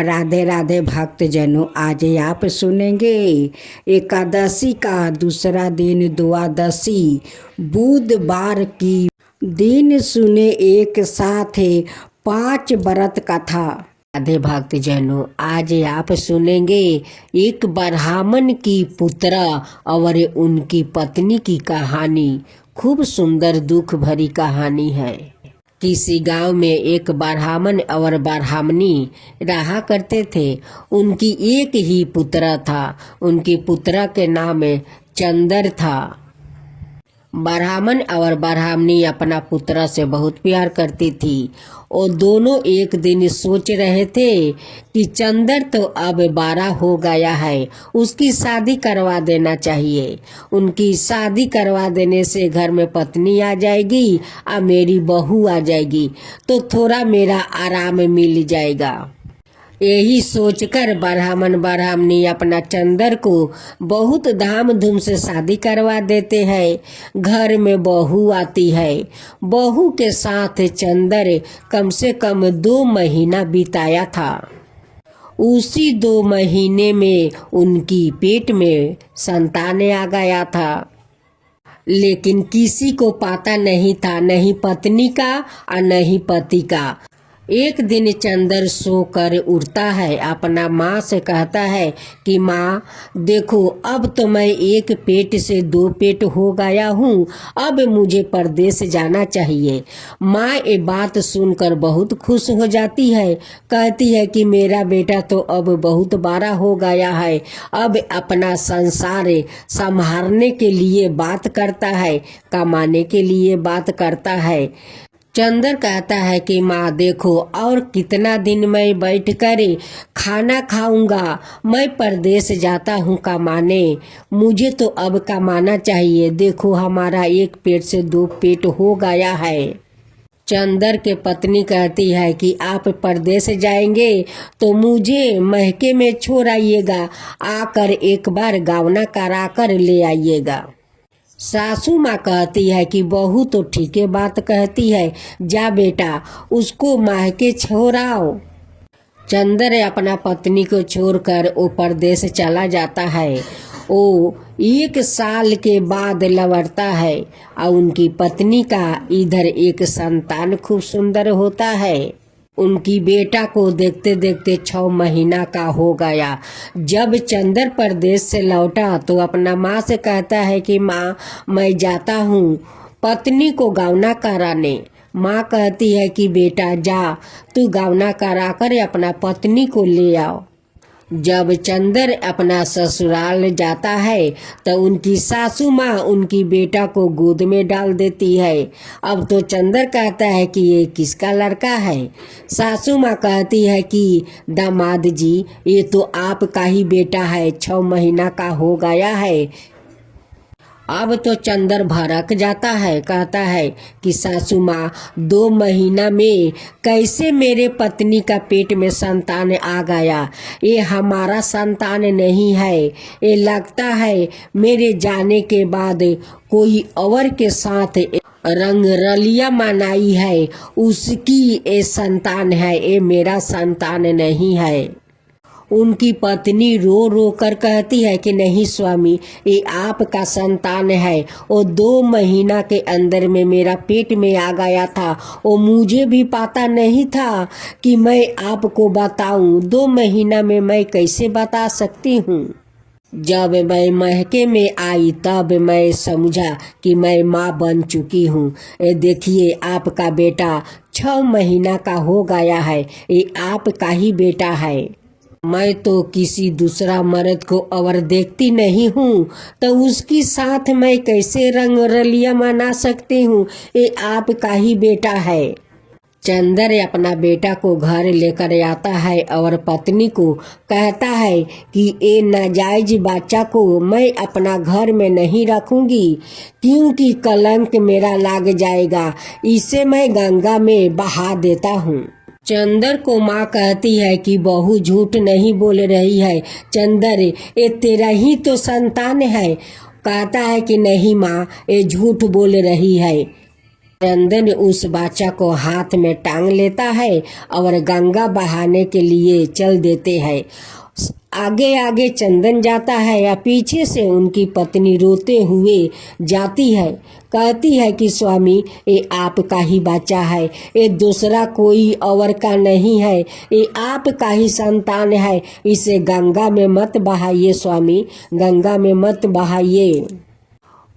राधे राधे भक्तजनों, आज आप सुनेंगे एकादशी का दूसरा दिन द्वादशी बुधवार की दिन। सुने एक साथ 5 व्रत कथा। राधे भक्तजनों, आज आप सुनेंगे एक ब्राह्मण की पुत्र और उनकी पत्नी की कहानी। खूब सुंदर दुख भरी कहानी है। किसी गांव में एक ब्राह्मण और ब्राह्मणी रहा करते थे। उनकी एक ही पुत्र था। उनकी पुत्र के नाम चंदर था। ब्राह्मण और ब्राह्मणी अपना पुत्र से बहुत प्यार करती थी। और दोनों एक दिन सोच रहे थे कि चंदर तो अब 12 हो गया है, उसकी शादी करवा देना चाहिए। उनकी शादी करवा देने से घर में पत्नी आ जाएगी और मेरी बहू आ जाएगी, तो थोड़ा मेरा आराम मिल जाएगा। यही सोचकर ब्राह्मण ब्राह्मणी अपना चंदर को बहुत धामधूम से शादी करवा देते हैं। घर में बहू आती है। बहू के साथ चंदर कम से कम 2 महीना बिताया था। उसी 2 महीने में उनकी पेट में संतान आ गया था। लेकिन किसी को पता नहीं था, नहीं पत्नी का और नहीं पति का। एक दिन चंदर सोकर उठता है, अपना माँ से कहता है कि माँ देखो, अब तो मैं एक पेट से 2 पेट हो गया हूँ, अब मुझे परदेश जाना चाहिए। माँ ये बात सुनकर बहुत खुश हो जाती है। कहती है कि मेरा बेटा तो अब बहुत बड़ा हो गया है, अब अपना संसार संभालने के लिए बात करता है, कमाने के लिए बात करता है। चंदर कहता है कि माँ देखो, और कितना दिन मैं बैठकर खाना खाऊंगा, मैं परदेश जाता हूँ कमाने, मुझे तो अब कमाना चाहिए। देखो हमारा एक पेट से 2 पेट हो गया है। चंदर के पत्नी कहती है कि आप परदेश जाएंगे तो मुझे महके में छोड़ आइएगा, आकर एक बार गावना करा कर ले आइएगा। सासू माँ कहती है कि बहू तो ठीक है बात कहती है, जा बेटा उसको मायके छोड़ाओ। चंदर अपना पत्नी को छोड़कर वो परदेश चला जाता है। वो 1 साल के बाद लौटता है और उनकी पत्नी का इधर एक संतान खूब सुंदर होता है। उनकी बेटा को देखते देखते 6 महीना का हो गया। जब चंदर परदेश से लौटा तो अपना माँ से कहता है कि माँ मैं जाता हूँ पत्नी को गावना कराने। माँ कहती है कि बेटा जा, तू गावना करा कर अपना पत्नी को ले आओ। जब चंदर अपना ससुराल जाता है तो उनकी सासू माँ उनकी बेटा को गोद में डाल देती है। अब तो चंदर कहता है कि ये किसका लड़का है। सासू माँ कहती है कि दामाद जी, ये तो आपका ही बेटा है, 6 महीना का हो गया है। अब तो चंदर भड़क जाता है, कहता है कि सासू माँ 2 महीना में कैसे मेरे पत्नी का पेट में संतान आ गया, ये हमारा संतान नहीं है। ये लगता है मेरे जाने के बाद कोई और के साथ रंग रलिया मनाई है, उसकी ये संतान है, ये मेरा संतान नहीं है। उनकी पत्नी रो रो कर कहती है कि नहीं स्वामी, ये आपका संतान है। वो 2 महीना के अंदर में मेरा पेट में आ गया था, वो मुझे भी पता नहीं था कि मैं आपको बताऊं। 2 महीना में मैं कैसे बता सकती हूँ। जब मैं महके में आई तब मैं समझा कि मैं माँ बन चुकी हूँ। ये देखिए आपका बेटा 6 महीना का हो गया है, ये आपका ही बेटा है। मैं तो किसी दूसरा मर्द को और देखती नहीं हूँ, तो उसकी साथ मैं कैसे रंग रलिया मना सकती हूँ। ये आपका ही बेटा है। चंदर अपना बेटा को घर लेकर आता है और पत्नी को कहता है कि ये नाजायज बच्चा को मैं अपना घर में नहीं रखूंगी, क्योंकि कलंक मेरा लग जाएगा। इसे मैं गंगा में बहा देता हूँ। चंदर को माँ कहती है कि बहू झूठ नहीं बोल रही है, चंदर ये तेरा ही तो संतान है। कहता है कि नहीं माँ, ये झूठ बोल रही है। चंदन उस बच्चा को हाथ में टांग लेता है और गंगा बहाने के लिए चल देते हैं। आगे आगे चंदन जाता है या पीछे से उनकी पत्नी रोते हुए जाती है, कहती है कि स्वामी ये आपका ही बच्चा है, ये दूसरा कोई और का नहीं है, ये आपका ही संतान है, इसे गंगा में मत बहाइए स्वामी, गंगा में मत बहाइए।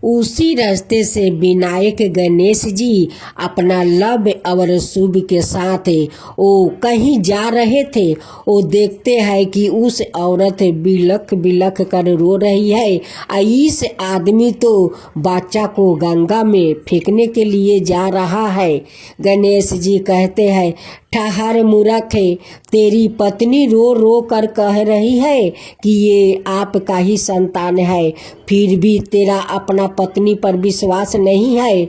उसी रास्ते से विनायक गणेश जी अपना लब और शुभ के साथ वो कहीं जा रहे थे। वो देखते हैं कि उस औरत बिलख बिलख कर रो रही है। इस आदमी तो बच्चा को गंगा में फेंकने के लिए जा रहा है। गणेश जी कहते हैं, ठहर मूर्ख, तेरी पत्नी रो रो कर कह रही है कि ये आपका ही संतान है, फिर भी तेरा अपना पत्नी पर विश्वास नहीं है।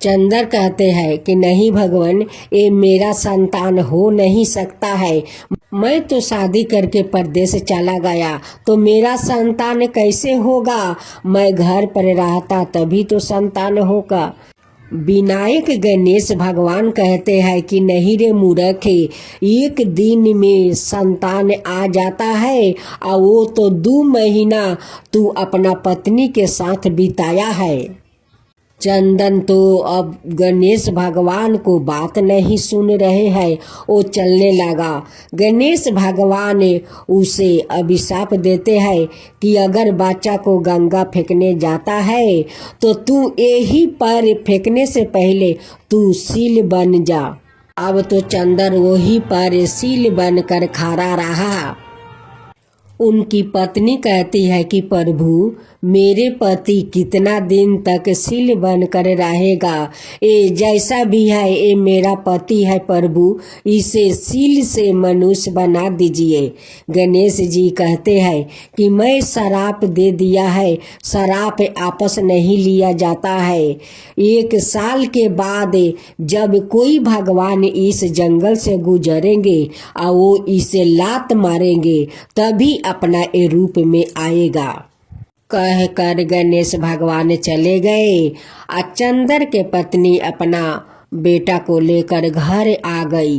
चंदर कहते हैं कि नहीं भगवान, ये मेरा संतान हो नहीं सकता है। मैं तो शादी करके परदेश चला गया तो मेरा संतान कैसे होगा? मैं घर पर रहता तभी तो संतान होगा। विनायक गणेश भगवान कहते हैं कि नहीं रे मूर्ख, एक दिन में संतान आ जाता है और वो तो 2 महीना तू अपना पत्नी के साथ बिताया है। चंदन तो अब गणेश भगवान को बात नहीं सुन रहे हैं, वो चलने लगा। गणेश भगवान उसे अभिशाप देते हैं कि अगर बच्चा को गंगा फेंकने जाता है तो तू यही पर फेंकने से पहले तू सील बन जा। अब तो चंदन वही पर सील बनकर खड़ा रहा। उनकी पत्नी कहती है कि प्रभु, मेरे पति कितना दिन तक सील बनकर रहेगा? ये जैसा भी है ये मेरा पति है प्रभु, इसे सील से मनुष्य बना दीजिए। गणेश जी कहते हैं कि मैं श्राप दे दिया है, श्राप आपस नहीं लिया जाता है। 1 साल के बाद जब कोई भगवान इस जंगल से गुजरेंगे और वो इसे लात मारेंगे तभी अपना ये रूप में आएगा। कह कर गणेश भगवान चले गए। चंदर के पत्नी अपना बेटा को लेकर घर आ गई।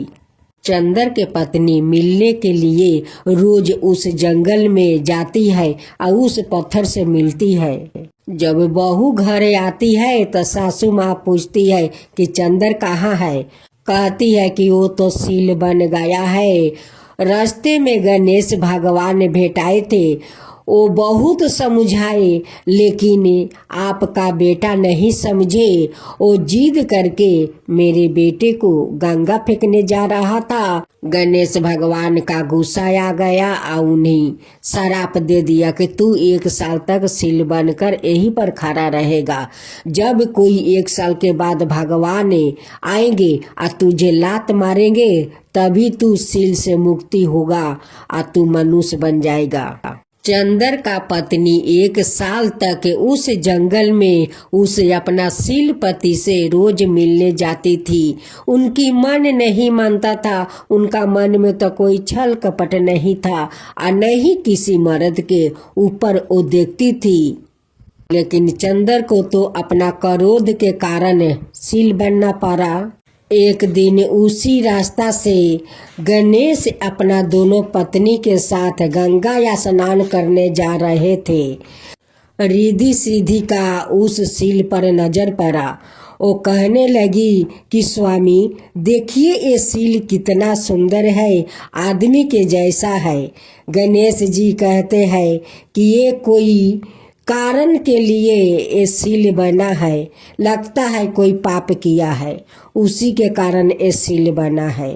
चंदर के पत्नी मिलने के लिए रोज उस जंगल में जाती है और उस पत्थर से मिलती है। जब बहू घर आती है तो सासू माँ पूछती है कि चंदर कहाँ है? कहती है कि वो तो सील बन गया है। रास्ते में गणेश भगवान भेटाए थे, वो बहुत समझाए लेकिन आपका बेटा नहीं समझे। वो जिद करके मेरे बेटे को गंगा फेंकने जा रहा था। गणेश भगवान का गुस्सा आ गया और उन्हें श्राप दे दिया कि तू 1 साल तक सील बनकर यहीं पर खड़ा रहेगा। जब कोई 1 साल के बाद भगवान आएंगे और तुझे लात मारेंगे तभी तू सील से मुक्ति होगा और तू मनुष्य बन जाएगा। चंदर का पत्नी 1 साल तक उस जंगल में उस अपना सील पति से रोज मिलने जाती थी। उनकी मन नहीं मानता था, उनका मन में तो कोई छल कपट नहीं था और नहीं किसी मर्द के ऊपर वो देखती थी। लेकिन चंदर को तो अपना क्रोध के कारण सील बनना पड़ा। एक दिन उसी रास्ता से गणेश अपना दोनों पत्नी के साथ गंगा या स्नान करने जा रहे थे। रिद्धि सिद्धि का उस सील पर नजर पड़ा। वो कहने लगी कि स्वामी देखिए ये सील कितना सुंदर है, आदमी के जैसा है। गणेश जी कहते हैं कि ये कोई कारण के लिए ये सील बना है, लगता है कोई पाप किया है, उसी के कारण ये सील बना है।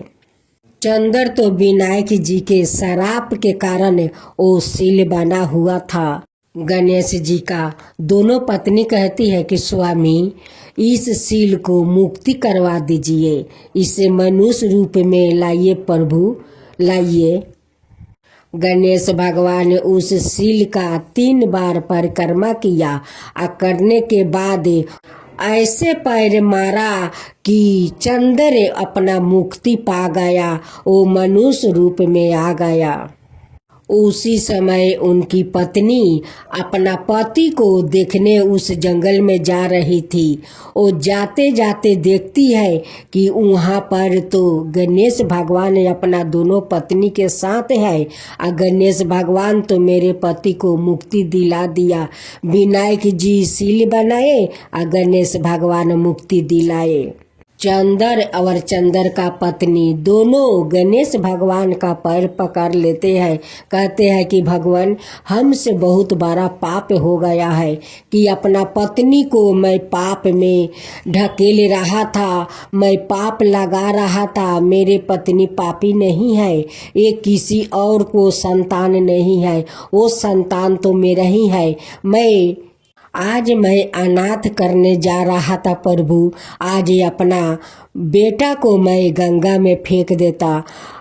चंदर तो विनायक जी के श्राप के कारण वो सील बना हुआ था। गणेश जी का दोनों पत्नी कहती है कि स्वामी इस सील को मुक्ति करवा दीजिए, इसे मनुष्य रूप में लाइए प्रभु, लाइए। गणेश भगवान ने उस सील का 3 बार परिक्रमा किया और करने के बाद ऐसे पैर मारा कि चंदर अपना मुक्ति पा गया, वो मनुष्य रूप में आ गया। उसी समय उनकी पत्नी अपना पति को देखने उस जंगल में जा रही थी। वो जाते जाते देखती है कि वहाँ पर तो गणेश भगवान अपना दोनों पत्नी के साथ है। और गणेश भगवान तो मेरे पति को मुक्ति दिला दिया। विनायक जी सील बनाए और गणेश भगवान मुक्ति दिलाए। चंदर और चंदर का पत्नी दोनों गणेश भगवान का पैर पकड़ लेते हैं। कहते हैं कि भगवान, हमसे बहुत बड़ा पाप हो गया है कि अपना पत्नी को मैं पाप में ढकेल रहा था, मैं पाप लगा रहा था। मेरे पत्नी पापी नहीं है, ये किसी और को संतान नहीं है, वो संतान तो मेरा ही है। आज मैं अनाथ करने जा रहा था प्रभु, आज अपना बेटा को मैं गंगा में फेंक देता।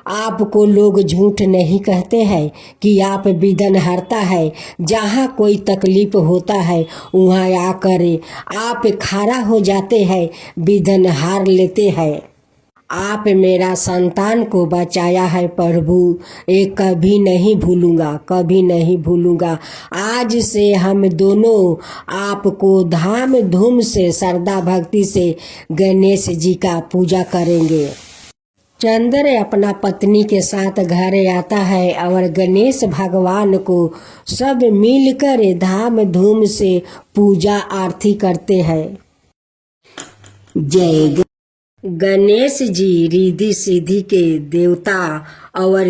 आपको लोग झूठ नहीं कहते हैं कि आप विघ्न हरता है। जहाँ कोई तकलीफ होता है वहाँ आकर आप खड़ा हो जाते हैं, विघ्न हार लेते हैं। आप मेरा संतान को बचाया है प्रभु, ये कभी नहीं भूलूंगा, कभी नहीं भूलूंगा। आज से हम दोनों आपको धाम धूम से श्रद्धा भक्ति से गणेश जी का पूजा करेंगे। चंद्र अपना पत्नी के साथ घर आता है और गणेश भगवान को सब मिलकर धाम धूम से पूजा आरती करते हैं। जय गणेश जी रिद्धि सिद्धि के देवता और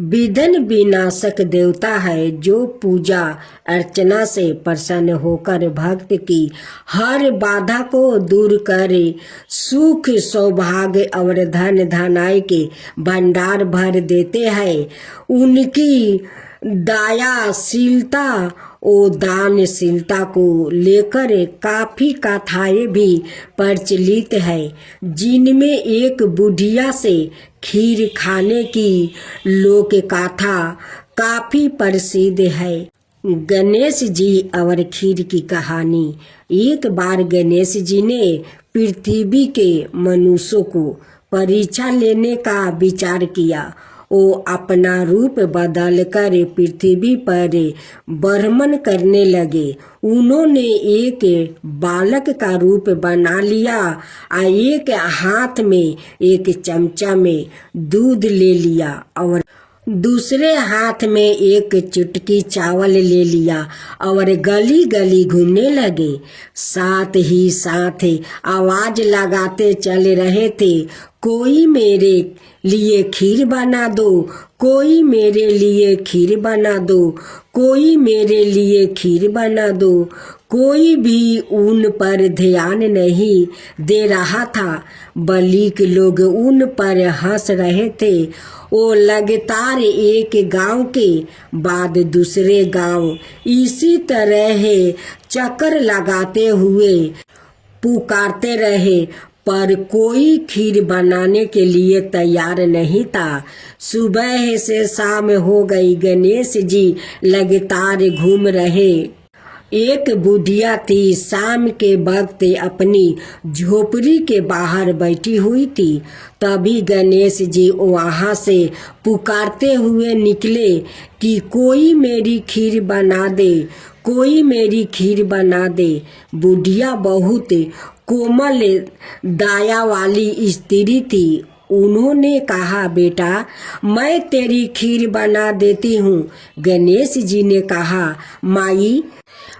विघ्न विनाशक देवता है, जो पूजा अर्चना से प्रसन्न होकर भक्त की हर बाधा को दूर करे, सुख सौभाग्य और धन धनाई के भंडार भर देते हैं। उनकी दयाशीलता और दानशीलता को लेकर काफी कथाएं भी प्रचलित है, जिनमें एक बुढ़िया से खीर खाने की लोक कथा काफी प्रसिद्ध है। गणेश जी और खीर की कहानी। एक बार गणेश जी ने पृथ्वी के मनुष्यों को परीक्षा लेने का विचार किया। वो अपना रूप बदलकर पृथ्वी पर भ्रमण करने लगे। उन्होंने एक बालक का रूप बना लिया और एक हाथ में एक चमचा में दूध ले लिया और दूसरे हाथ में एक चुटकी चावल ले लिया और गली गली घूमने लगे। साथ ही साथ आवाज लगाते चल रहे थे, कोई मेरे लिए खीर बना दो, कोई मेरे लिए खीर बना दो, कोई मेरे लिए खीर बना दो। कोई भी उन पर ध्यान नहीं दे रहा था, बल्कि लोग उन पर हंस रहे थे। वो लगातार एक गांव के बाद दूसरे गांव इसी तरह चक्कर लगाते हुए पुकारते रहे, पर कोई खीर बनाने के लिए तैयार नहीं था। सुबह से शाम हो गई, गणेश जी लगातार घूम रहे। एक बुढ़िया थी, शाम के वक्त अपनी झोपड़ी के बाहर बैठी हुई थी। तभी गणेश जी वहाँ से पुकारते हुए निकले कि कोई मेरी खीर बना दे, कोई मेरी खीर बना दे। बुढ़िया बहुत कोमल दया वाली स्त्री थी। उन्होंने कहा, बेटा मैं तेरी खीर बना देती हूँ। गणेश जी ने कहा, माई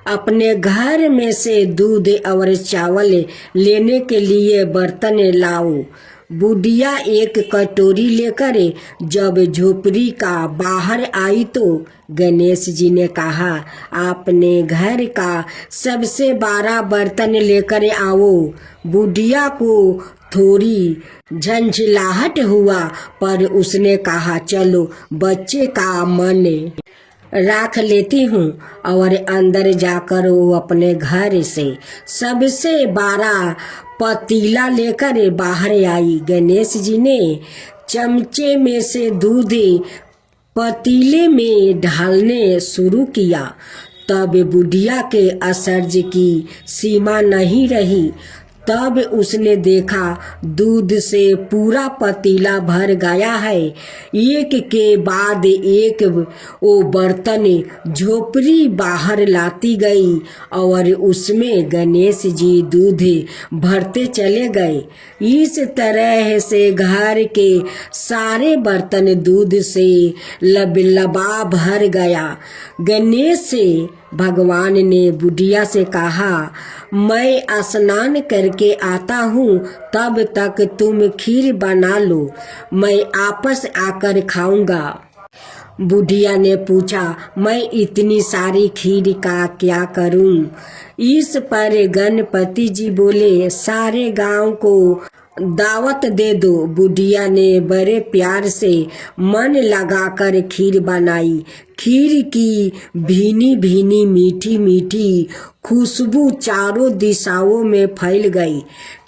अपने घर में से दूध और चावल लेने के लिए बर्तन लाओ। बुढ़िया एक कटोरी लेकर जब झोपड़ी का बाहर आई तो गणेश जी ने कहा, अपने घर का सबसे बड़ा बर्तन लेकर आओ। बुढ़िया को थोड़ी झंझलाहट हुआ, पर उसने कहा, चलो बच्चे का मन राख लेती हूँ। और अंदर जाकर वो अपने घर से सबसे बड़ा पतीला लेकर बाहर आई। गणेश जी ने चमचे में से दूध पतीले में ढालने शुरू किया। तब बुढ़िया के आश्चर्य की सीमा नहीं रही। तब उसने देखा दूध से पूरा पतीला भर गया है। एक के बाद एक वो बर्तन झोपड़ी बाहर लाती गई और उसमें गणेश जी दूध भरते चले गए। इस तरह से घर के सारे बर्तन दूध से लबा भर गया। गणेश भगवान ने बुढ़िया से कहा, मैं स्नान करके आता हूँ, तब तक तुम खीर बना लो, मैं आपस आकर खाऊंगा। बुढ़िया ने पूछा, मैं इतनी सारी खीर का क्या करूं? इस पर गणपति जी बोले, सारे गांव को दावत दे दो। बुढ़िया ने बड़े प्यार से मन लगाकर खीर बनाई। खीर की भीनी भीनी मीठी मीठी खुशबू चारों दिशाओं में फैल गई।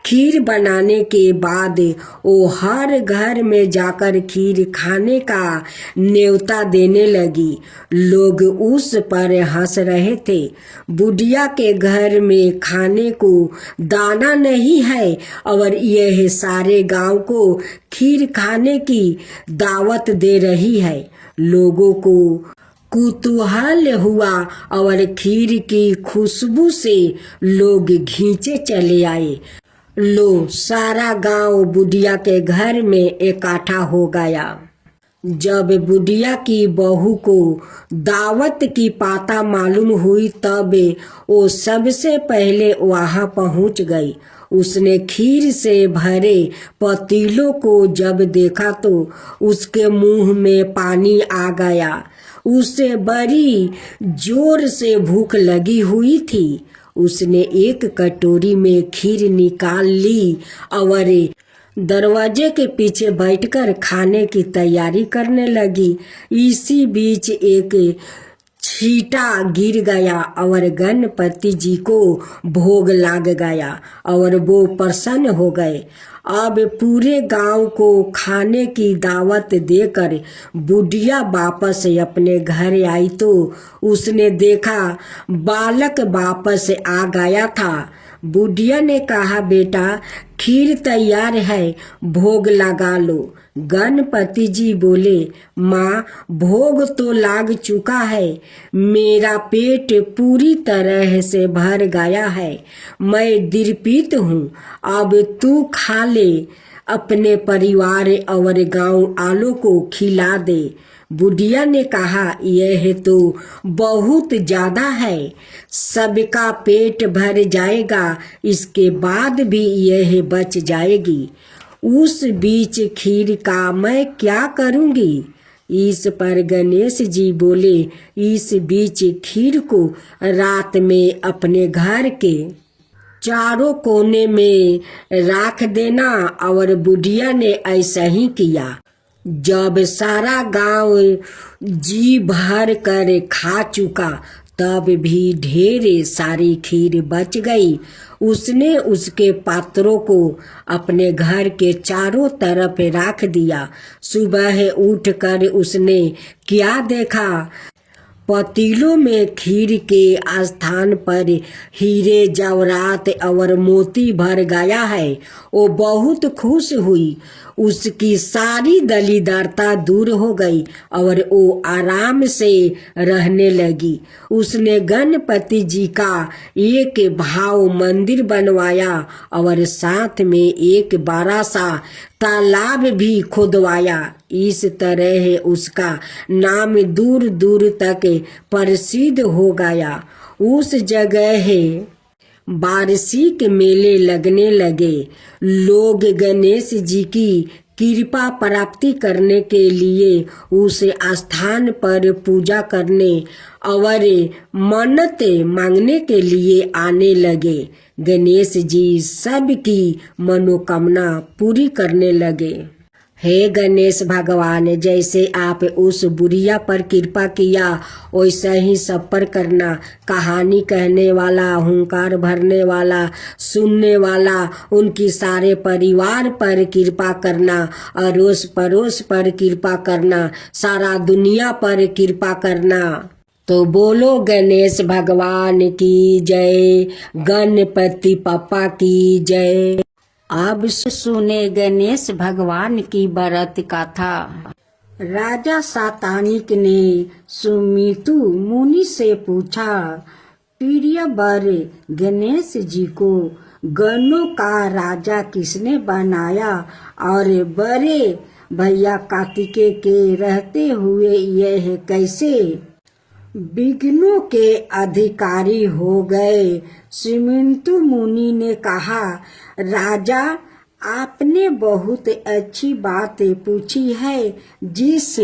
खीर बनाने के बाद वो हर घर में जाकर खीर खाने का न्योता देने लगी। लोग उस पर हंस रहे थे। बुढ़िया के घर में खाने को दाना नहीं है और यह सारे गांव को खीर खाने की दावत दे रही है। लोगों को कुतूहल हुआ और खीर की खुशबू से लोग खींचे चले आए। लो, सारा गांव बुढ़िया के घर में इकट्ठा हो गया। जब बुढ़िया की बहू को दावत की पाता मालूम हुई तब वो सबसे पहले वहां पहुंच गई। उसने खीर से भरे पतीलों को जब देखा तो उसके मुंह में पानी आ गया। उसे बड़ी जोर से भूख लगी हुई थी। उसने एक कटोरी में खीर निकाल ली और दरवाजे के पीछे बैठकर खाने की तैयारी करने लगी। इसी बीच एक छींटा गिर गया और गणपति जी को भोग लग गया और वो प्रसन्न हो गए। अब पूरे गांव को खाने की दावत देकर बुढ़िया वापस अपने घर आई तो उसने देखा बालक वापस आ गया था। बुढ़िया ने कहा, बेटा खीर तैयार है, भोग लगा लो। गणपति जी बोले, माँ भोग तो लाग चुका है, मेरा पेट पूरी तरह से भर गया है, मैं तृप्त हूँ, अब तू खा ले, अपने परिवार और गांव वालों को खिला दे। बुढ़िया ने कहा, यह तो बहुत ज्यादा है, सबका पेट भर जाएगा, इसके बाद भी यह बच जाएगी। उस बीच खीर का मैं क्या करूंगी? इस पर गणेश जी बोले, इस बीच खीर को रात में अपने घर के चारों कोने में रख देना। और बुढ़िया ने ऐसा ही किया। जब सारा गांव जी भर कर खा चुका तब भी ढेर सारी खीर बच गई। उसने उसके पात्रों को अपने घर के चारों तरफ रख दिया। सुबह उठकर उसने क्या देखा? पतीलों में खीर के स्थान पर हीरे जवाहरात और मोती भर गया है। वो बहुत खुश हुई। उसकी सारी दलीदरता दूर हो गई और वो आराम से रहने लगी। उसने गणपति जी का एक भाव मंदिर बनवाया और साथ में एक बड़ा सा तालाब भी खुदवाया। इस तरह उसका नाम दूर दूर तक प्रसिद्ध हो गया। उस जगह वार्षिक मेले लगने लगे। लोग गणेश जी की कृपा प्राप्ति करने के लिए उस स्थान पर पूजा करने और मन्नत मांगने के लिए आने लगे। गणेश जी सबकी मनोकामना पूरी करने लगे। हे गणेश भगवान, जैसे आप उस बुढ़िया पर कृपा किया वैसा ही सब पर करना। कहानी कहने वाला, हुंकार भरने वाला, सुनने वाला, उनकी सारे परिवार पर कृपा करना, अड़ोस पड़ोस पर कृपा करना, सारा दुनिया पर कृपा करना। तो बोलो गणेश भगवान की जय, गणपति पापा की जय। अब सुने गणेश भगवान की व्रत कथा। राजा सातानिक ने सुमितु मुनि से पूछा, प्रिय वर गणेश जी को गणों का राजा किसने बनाया और बड़े भैया कार्तिकेय के रहते हुए यह कैसे विघ्नों के अधिकारी हो गए। सुमितु मुनि ने कहा, राजा आपने बहुत अच्छी बात पूछी है, जिस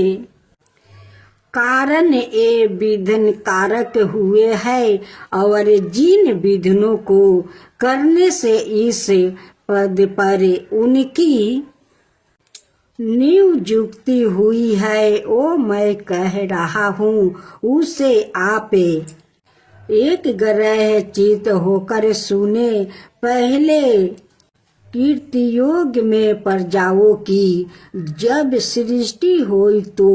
कारण ये विघ्न कारक हुए हैं और जिन विघ्नों को करने से इस पद पर उनकी नियुक्ति हुई है, वो मैं कह रहा हूँ, उसे आप एक ग्रह चित होकर सुने। पहले कीर्तियोग में प्रजाओं की जब सृष्टि हुई तो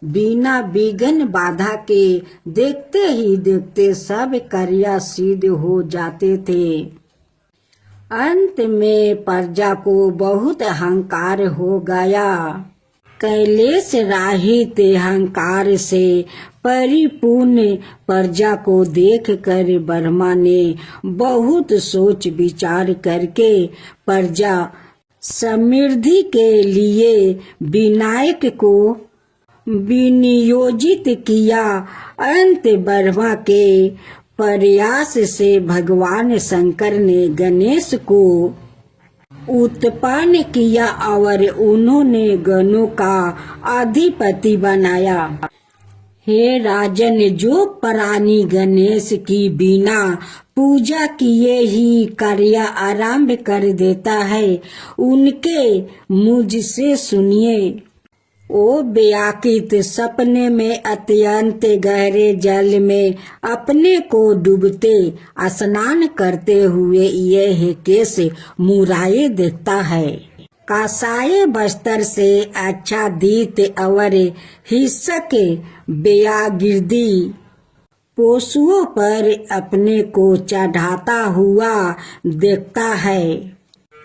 बिना विघ्न बाधा के देखते ही देखते सब कार्य सिद्ध हो जाते थे। अंत में प्रजा को बहुत अहंकार हो गया। कैलेश राहित अहंकार से परिपूर्ण प्रजा को देखकर ब्रह्मा ने बहुत सोच विचार करके प्रजा समृद्धि के लिए विनायक को विनियोजित किया। अंत ब्रह्मा के प्रयास से भगवान शंकर ने गणेश को उत्पन्न किया और उन्होंने गणों का अधिपति बनाया। हे राजन, जो प्राणी गणेश की बिना पूजा किए ही कार्य आरंभ कर देता है, उनके मुझसे सुनिए। ओ व्याकुत सपने में अत्यंत गहरे जल में अपने को डूबते स्नान करते हुए यह केस मुराए देखता है। कासाय बस्तर से आच्छादित और हिस्सक व्यागिर्दी पशुओं पर अपने को चढ़ाता हुआ देखता है।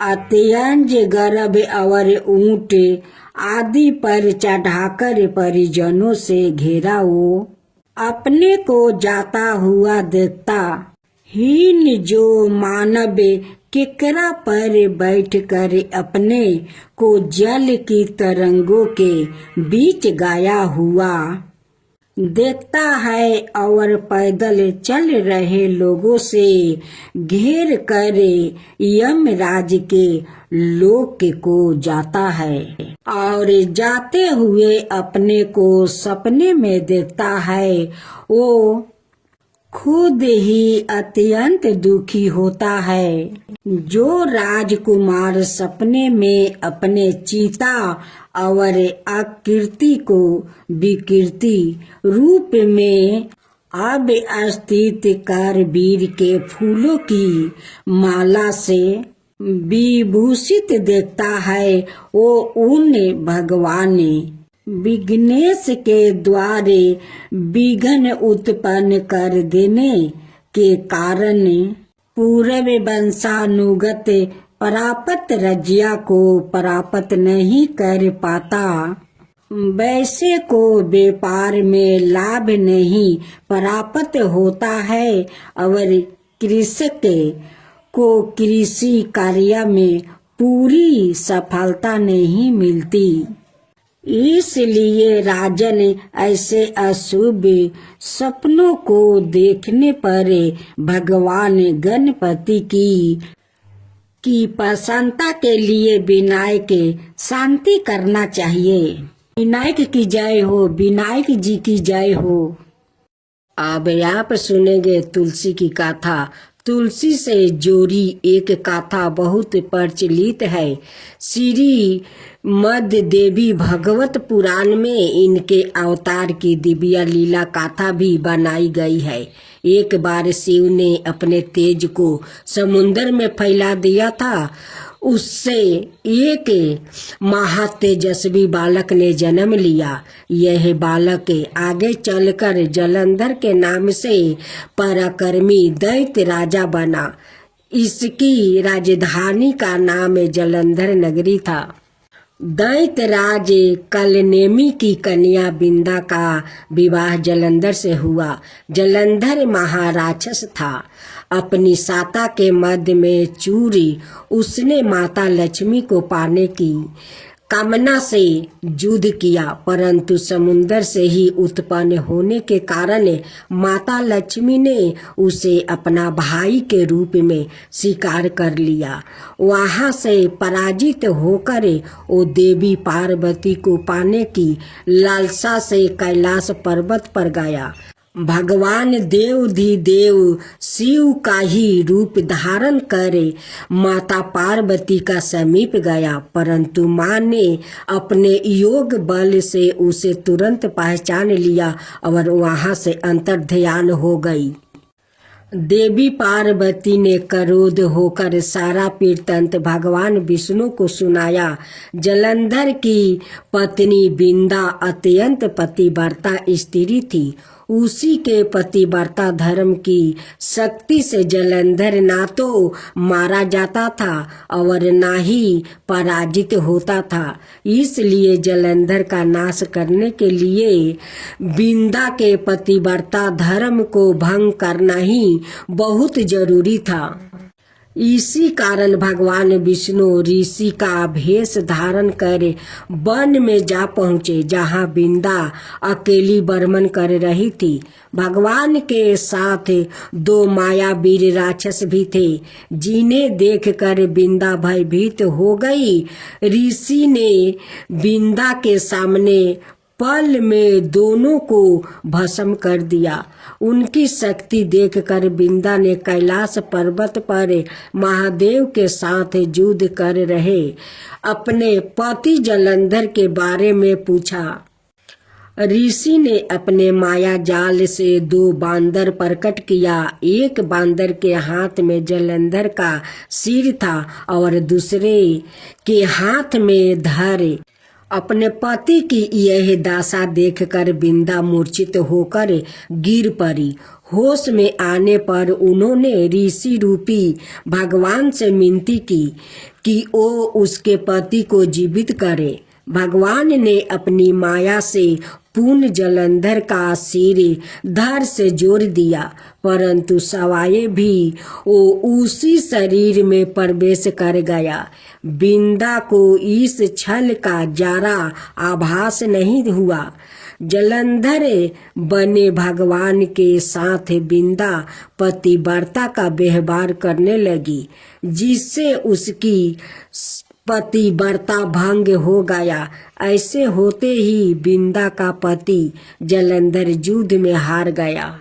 अत्यंत गर्भ और ऊंट आदि पर चढ़ाकर परिजनों से घेरा वो अपने को जाता हुआ देखता। हीन जो मानव केकरा पर बैठकर अपने को जल की तरंगों के बीच गाया हुआ देखता है और पैदल चल रहे लोगों से घेर कर यमराज के लोक को जाता है और जाते हुए अपने को सपने में देखता है। वो खुद ही अत्यंत दुखी होता है। जो राजकुमार सपने में अपने चिता और आकृति को विकृति रूप में अब स्थित कर वीर के फूलों की माला से विभूषित देखता है, वो उन भगवान विघ्नेश के द्वारे विघ्न उत्पन्न कर देने के कारण पूर्व वंशानुगत प्राप्त रज्या को प्राप्त नहीं कर पाता। वैसे को व्यापार में लाभ नहीं प्राप्त होता है और कृषक को कृषि कार्य में पूरी सफलता नहीं मिलती। इसलिए राजन ऐसे अशुभ सपनों को देखने पर भगवान गणपति की प्रसन्नता के लिए विनायक शांति करना चाहिए। विनायक की जय हो, विनायक जी की जय हो। अब आप सुनेंगे तुलसी की कथा। तुलसी से जोड़ी एक कथा बहुत प्रचलित है। श्री मद देवी भगवत पुराण में इनके अवतार की दिव्य लीला कथा भी बनाई गई है। एक बार शिव ने अपने तेज को समुद्र में फैला दिया था। उससे एक महातेजस्वी बालक ने जन्म लिया। यह बालक आगे चलकर जलंधर के नाम से पराक्रमी दैत्य राजा बना। इसकी राजधानी का नाम जलंधर नगरी था। दैत्यराज कलनेमी की कन्या बिंदा का विवाह जलंधर से हुआ। जलंधर महाराक्षस था। अपनी साता के मध्य में चूरी उसने माता लक्ष्मी को पाने की कामना से युद्ध किया, परंतु समुद्र से ही उत्पन्न होने के कारण माता लक्ष्मी ने उसे अपना भाई के रूप में स्वीकार कर लिया। वहां से पराजित होकर वो देवी पार्वती को पाने की लालसा से कैलाश पर्वत पर गया। भगवान देवाधिदेव शिव का ही रूप धारण कर माता पार्वती का समीप गया, परंतु मां ने अपने योग बल से उसे तुरंत पहचान लिया और वहां से अंतर्ध्यान हो गई। देवी पार्वती ने क्रोध होकर सारा वृत्तांत भगवान विष्णु को सुनाया। जलंधर की पत्नी बिंदा अत्यंत पतिव्रता स्त्री थी। उसी के पतिव्रता धर्म की शक्ति से जलंधर ना तो मारा जाता था और ना ही पराजित होता था। इसलिए जलंधर का नाश करने के लिए बिंदा के पतिव्रता धर्म को भंग करना ही बहुत जरूरी था। इसी कारण भगवान विष्णु ऋषि का भेष धारण कर वन में जा पहुँचे, जहाँ बिंदा अकेली बर्मन कर रही थी। भगवान के साथ 2 मायावीर राक्षस भी थे, जिन्हें देखकर बिंदा भयभीत हो गई। ऋषि ने बिंदा के सामने पल में दोनों को भस्म कर दिया। उनकी शक्ति देखकर बिंदा ने कैलाश पर्वत पर महादेव के साथ युद्ध कर रहे अपने पति जलंधर के बारे में पूछा। ऋषि ने अपने माया जाल से 2 बांदर प्रकट किया। एक बांदर के हाथ में जलंधर का सिर था और दूसरे के हाथ में धर। अपने पति की यह दशा देखकर बिंदा मूर्छित होकर गिर पड़ी। होश में आने पर उन्होंने ऋषि रूपी भगवान से विनती की कि वो उसके पति को जीवित करे। भगवान ने अपनी माया से पूर्ण जलंधर का सिर धड़ से जोड़ दिया, परंतु सवाए भी वो उसी शरीर में प्रवेश कर गया। बिंदा को इस छल का जरा आभास नहीं हुआ। जलंधर बने भगवान के साथ बिंदा पतिव्रता का व्यवहार करने लगी, जिससे उसकी पतिव्रता भंग हो गया। ऐसे होते ही बिंदा का पति जलंधर युद्ध में हार गया।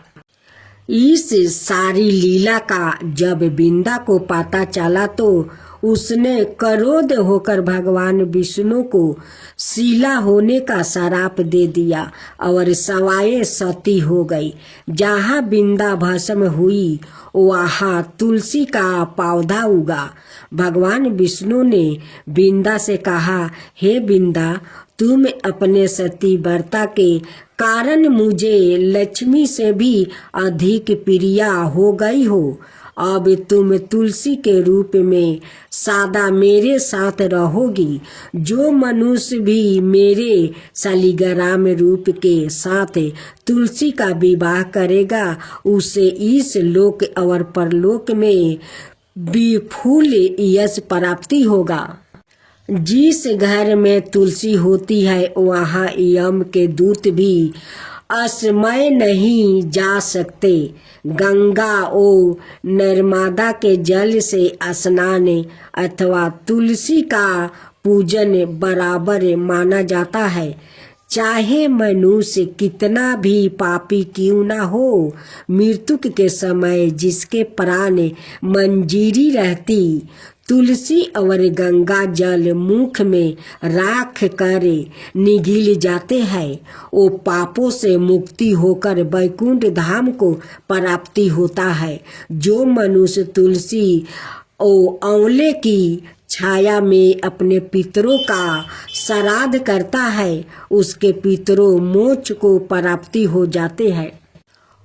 इस सारी लीला का जब बिंदा को पता चला तो उसने क्रोध होकर भगवान विष्णु को शीला होने का श्राप दे दिया और सवाए सती हो गई। जहाँ बिंदा भस्म हुई वहाँ तुलसी का पौधा उगा। भगवान विष्णु ने बिंदा से कहा, हे बिंदा, तुम अपने सतीव्रता के कारण मुझे लक्ष्मी से भी अधिक प्रिया हो गई हो। अब तुम तुलसी के रूप में सदा मेरे साथ रहोगी। जो मनुष्य भी मेरे शालिग्राम रूप के साथ तुलसी का विवाह करेगा, उसे इस लोक और परलोक में विपुल यश प्राप्ति होगा। जिस घर में तुलसी होती है वहाँ यम के दूत भी असमय नहीं जा सकते। गंगा ओ नर्मदा के जल से स्नान अथवा तुलसी का पूजन बराबर माना जाता है। चाहे मनुष्य कितना भी पापी क्यों ना हो, मृत्यु के समय जिसके प्राण मंजीरी रहती, तुलसी और गंगा जल मुख में राख कर निगल जाते हैं। वो पापों से मुक्ति होकर वैकुंठ धाम को प्राप्ति होता है। जो मनुष्य तुलसी और आंवले की छाया में अपने पितरों का श्राद्ध करता है, उसके पितरों मोक्ष को प्राप्ति हो जाते हैं।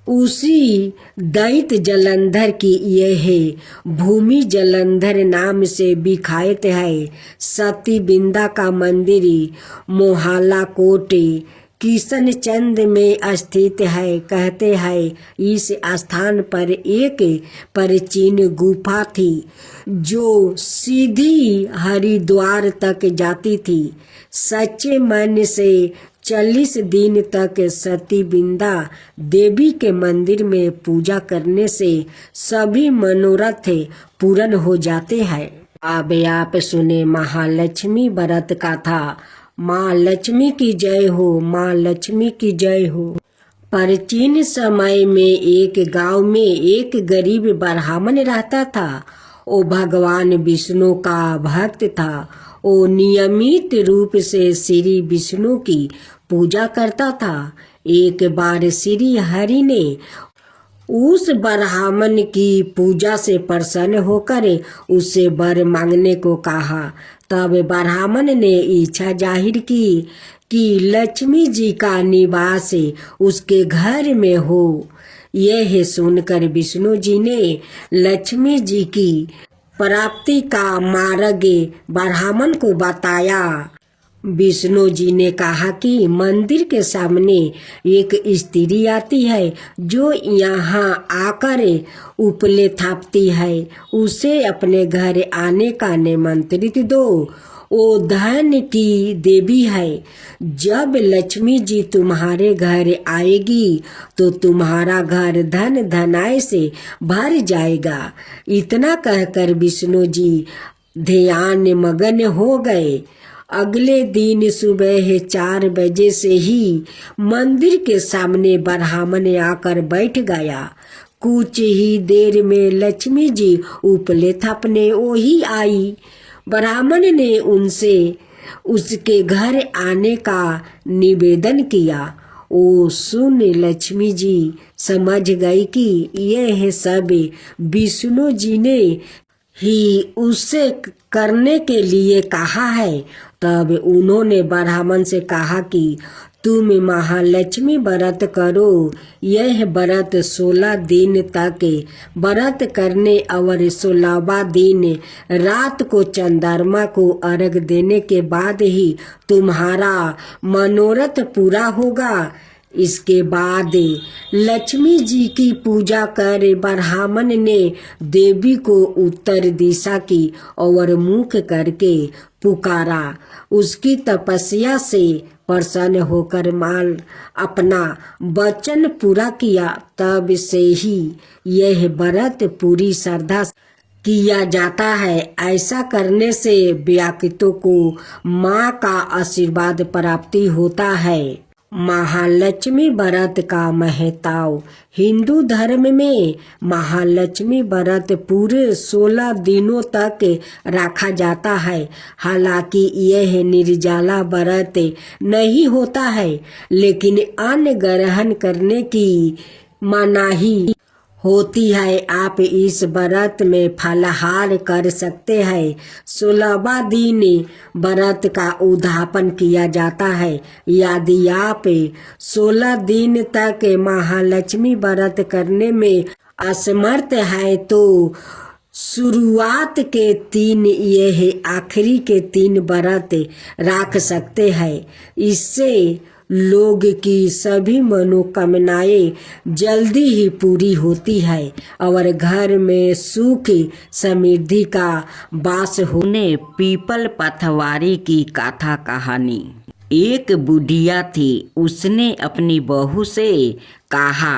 उसी दैत्य जलंधर की यह भूमि जलंधर नाम से विख्यात है। सती बिंदा का मंदिर मोहाला कोट किशन चंद में स्थित है। कहते हैं इस स्थान पर एक प्राचीन गुफा थी जो सीधी हरिद्वार तक जाती थी। सच्चे मन से 40 दिन तक सती बिंदा देवी के मंदिर में पूजा करने से सभी मनोरथ पूर्ण हो जाते हैं। अब आप सुने महालक्ष्मी व्रत कथा। माँ लक्ष्मी की जय हो, माँ लक्ष्मी की जय हो। प्राचीन समय में एक गांव में एक गरीब ब्राह्मण रहता था। वो भगवान विष्णु का भक्त था। वो नियमित रूप से श्री विष्णु की पूजा करता था। एक बार श्री हरि ने उस ब्राह्मण की पूजा से प्रसन्न होकर उससे वर मांगने को कहा। तब ब्राह्मण ने इच्छा जाहिर की कि लक्ष्मी जी का निवास उसके घर में हो। यह सुनकर विष्णु जी ने लक्ष्मी जी की प्राप्ति का मार्ग ब्राह्मण को बताया। विष्णु जी ने कहा कि मंदिर के सामने एक स्त्री आती है जो यहाँ आकर उपले थापती है। उसे अपने घर आने का निमंत्रित दो। वो धन की देवी है। जब लक्ष्मी जी तुम्हारे घर आएगी तो तुम्हारा घर धन धनाय से भर जाएगा। इतना कहकर विष्णु जी ध्यान मगन हो गए। अगले दिन सुबह 4 बजे से ही मंदिर के सामने ब्राह्मण आकर बैठ गया। कुछ ही देर में लक्ष्मी जी उपले थापने वही आई। ब्राह्मण ने उनसे उसके घर आने का निवेदन किया। वो सुन लक्ष्मी जी समझ गई कि यह सब विष्णु जी ने ही उससे करने के लिए कहा है। तब उन्होंने ब्राह्मण से कहा कि तुम महालक्ष्मी व्रत करो। यह व्रत 16 दिन तक व्रत करने और 16वां दिन रात को चंद्रमा को अर्घ देने के बाद ही तुम्हारा मनोरथ पूरा होगा। इसके बाद लक्ष्मी जी की पूजा कर ब्राह्मण ने देवी को उत्तर दिशा की और मुख करके पुकारा। उसकी तपस्या से प्रसन्न होकर माल अपना वचन पूरा किया। तब से ही यह व्रत पूरी श्रद्धा किया जाता है। ऐसा करने से व्यक्तियों को माँ का आशीर्वाद प्राप्ति होता है। महालक्ष्मी व्रत का महत्व। हिंदू धर्म में महालक्ष्मी व्रत पूरे 16 दिनों तक रखा जाता है। हालांकि यह निर्जला व्रत नहीं होता है, लेकिन अन्न ग्रहण करने की मनाही होती है। आप इस व्रत में फलाहार कर सकते हैं। 16वां दिन व्रत का उद्यापन किया जाता है। यदि आप 16 दिन तक महालक्ष्मी व्रत करने में असमर्थ हैं तो शुरुआत के 3 यह आखिरी के 3 व्रत रख सकते हैं। इससे लोग की सभी मनोकामनाएं जल्दी ही पूरी होती है और घर में सुख समृद्धि का वास होने। पीपल पथवारी की कथा कहानी। एक बुढ़िया थी। उसने अपनी बहू से कहा,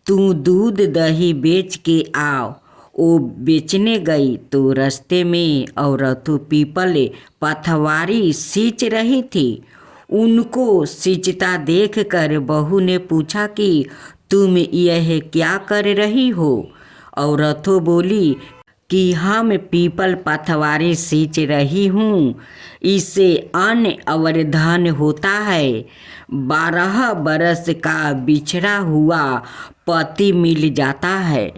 तू दूध दही बेच के आओ। वो बेचने गई तो रास्ते में औरत पीपल पथवारी सींच रही थी। उनको सींचता देखकर बहू ने पूछा कि तुम यह क्या कर रही हो? औरतों बोली कि हम पीपल पथवारी सींच रही हूँ, इससे अन्न और धन होता है। 12 बरस का बिछड़ा हुआ पति मिल जाता है।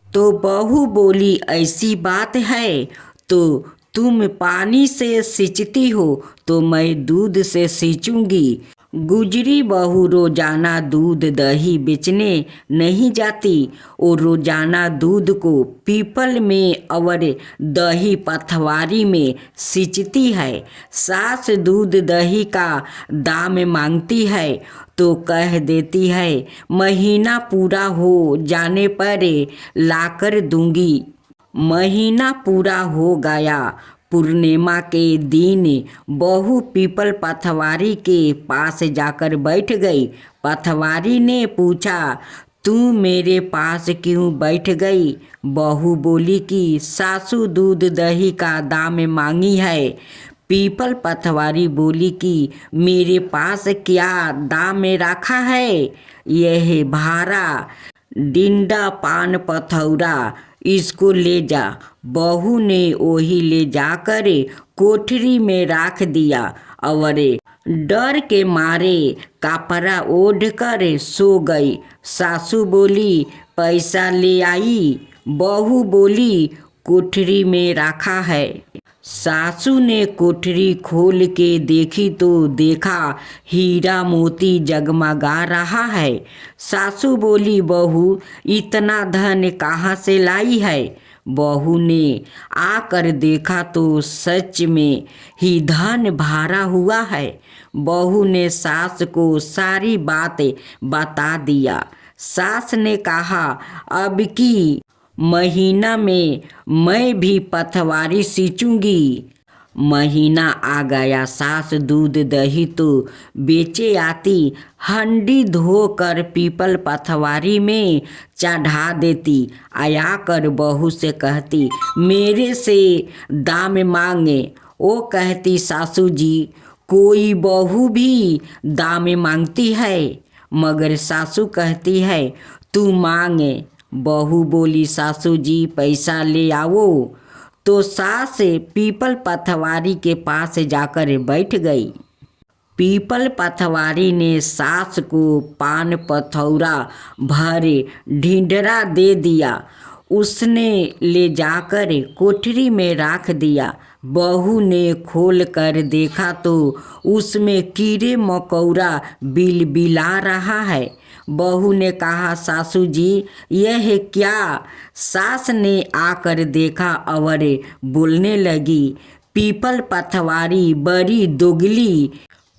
तो बहू बोली, ऐसी बात है तो तुम पानी से सींचती हो तो मैं दूध से सींचूंगी। गुजरी बहू रोजाना दूध दही बेचने नहीं जाती। वो रोजाना दूध को पीपल में और दही पथवारी में सींचती है। सास दूध दही का दाम मांगती है तो कह देती है महीना पूरा हो जाने पर लाकर दूंगी। महीना पूरा हो गया। पूर्णिमा के दिन बहू पीपल पथवारी के पास जाकर बैठ गई। पथवारी ने पूछा, तू मेरे पास क्यों बैठ गई? बहू बोली कि सासू दूध दही का दाम मांगी है। पीपल पथवारी बोली कि मेरे पास क्या दाम रखा है? यह भारा डिंडा पान पथौरा, इसको ले जा। बहू ने वही ले जाकर कोठरी में रख दिया और डर के मारे कपड़ा ओढ़ कर सो गई। सासू बोली पैसा ले आई? बहू बोली कोठरी में रखा है। सासू ने कोठरी खोल के देखी तो देखा हीरा मोती जगमगा रहा है। सासू बोली बहू इतना धन कहाँ से लाई है? बहू ने आकर देखा तो सच में ही धन भरा हुआ है। बहू ने सास को सारी बातें बता दिया। सास ने कहा अब की महीना में मैं भी पथवारी सींचूंगी। महीना आ गया। सास दूध दही तो बेचे आती, हंडी धोकर पीपल पथवारी में चढ़ा देती। आया कर बहू से कहती मेरे से दाम मांगे। वो कहती सासू जी कोई बहू भी दाम मांगती है, मगर सासू कहती है तू मांगे। बहू बोली सासू जी पैसा ले आओ। तो सास पीपल पथवारी के पास जाकर बैठ गई। पीपल पथवारी ने सास को पान पथौरा भरे ढिंढरा दे दिया। उसने ले जाकर कोठरी में रख दिया। बहू ने खोल कर देखा तो उसमें कीड़े मकोड़ा बिलबिला रहा है। बहू ने कहा सासू जी यह क्या? सास ने आकर देखा और बोलने लगी पीपल पथवारी बड़ी दोगली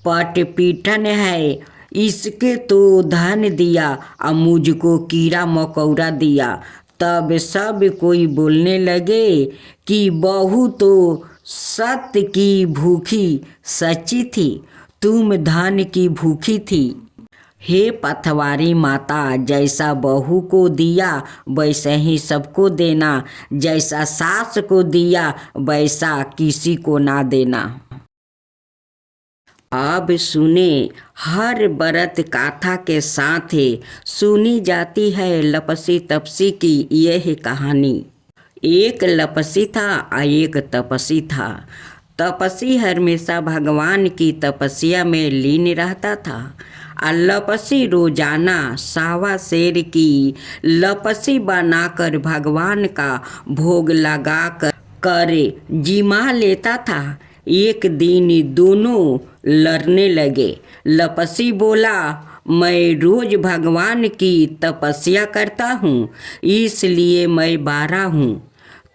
पटपीठन है। इसके तो धन दिया और मुझको कीड़ा मकोड़ा दिया। तब सब कोई बोलने लगे कि बहू तो सत्य की भूखी सच्ची थी, तुम धन की भूखी थी। हे पथवारी माता, जैसा बहू को दिया वैसे ही सबको देना, जैसा सास को दिया वैसा किसी को ना देना। अब सुने हर व्रत गाथा के साथ सुनी जाती है लपसी तपसी की यह कहानी। एक लपसी था और एक तपसी था। तपसी हमेशा भगवान की तपस्या में लीन रहता था। लपसी रोजाना सावा शेर की लपसी बनाकर भगवान का भोग लगा कर जिमा लेता था। एक दिन दोनों लड़ने लगे। लपसी बोला मैं रोज भगवान की तपस्या करता हूँ, इसलिए मैं बारा हूँ।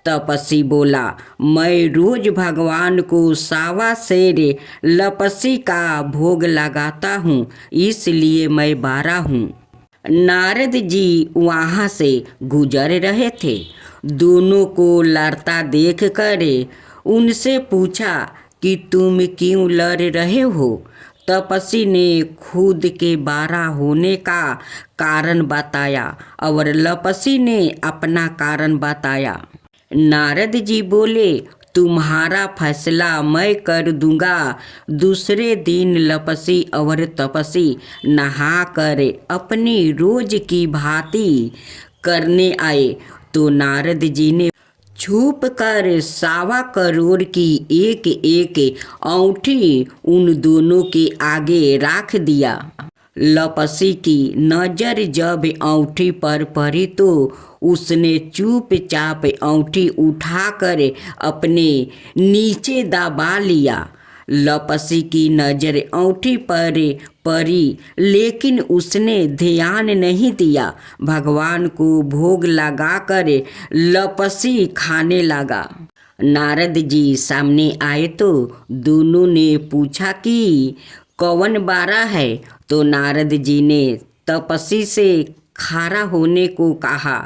तपसी बोला मैं रोज भगवान को सावा शेर लपसी का भोग लगाता हूँ, इसलिए मैं बारा हूँ। नारद जी वहाँ से गुजर रहे थे। दोनों को लड़ता देख कर उनसे पूछा कि तुम क्यों लड़ रहे हो? तपसी ने खुद के बारा होने का कारण बताया और लपसी ने अपना कारण बताया। नारद जी बोले तुम्हारा फैसला मैं कर दूंगा। दूसरे दिन लपसी और तपसी नहा कर अपनी रोज की भांति करने आए तो नारद जी ने छुप कर 1.25 करोड़ की एक एक औंठी उन दोनों के आगे रख दिया। लपसी की नजर जब औंठी पर पड़ी तो उसने चुपचाप औंठी उठाकर अपने नीचे दबा लिया। लपसी की नजर औंठी पर पड़ी लेकिन उसने ध्यान नहीं दिया। भगवान को भोग लगाकर लपसी खाने लगा। नारद जी सामने आए तो दोनों ने पूछा कि कौन बारा है। तो नारद जी ने तपस्वी से खारा होने को कहा।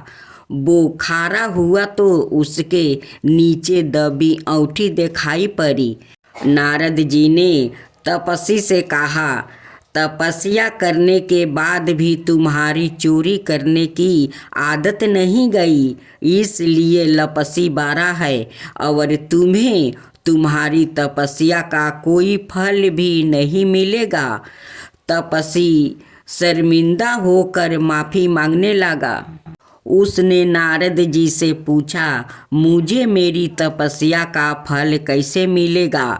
वो खारा हुआ तो उसके नीचे दबी औंठी दिखाई पड़ी। नारद जी ने तपस्वी से कहा, तपस्या करने के बाद भी तुम्हारी चोरी करने की आदत नहीं गई, इसलिए लपसी बारा है और तुम्हें तुम्हारी तपस्या का कोई फल भी नहीं मिलेगा। तपस्वी शर्मिंदा होकर माफ़ी मांगने लगा। उसने नारद जी से पूछा, मुझे मेरी तपस्या का फल कैसे मिलेगा।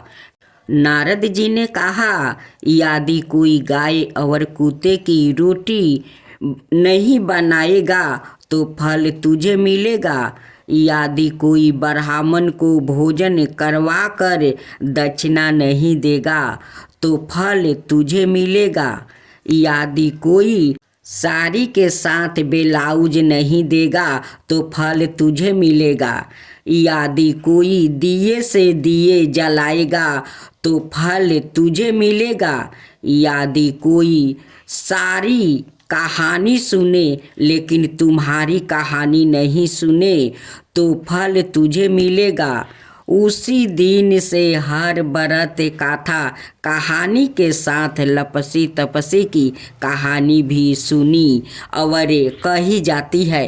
नारद जी ने कहा, यदि कोई गाय और कुत्ते की रोटी नहीं बनाएगा तो फल तुझे मिलेगा। यदि कोई ब्राह्मण को भोजन करवा कर दक्षिणा नहीं देगा तो फल तुझे मिलेगा। यदि कोई साड़ी के साथ ब्लाउज नहीं देगा तो फल तुझे मिलेगा। यदि कोई दिए से दिए जलाएगा तो फल तुझे मिलेगा। यदि कोई सारी कहानी सुने लेकिन तुम्हारी कहानी नहीं सुने तो फल तुझे मिलेगा। उसी दिन से हर व्रत कथा कहानी के साथ लपसी तपसी की कहानी भी सुनी और कही जाती है।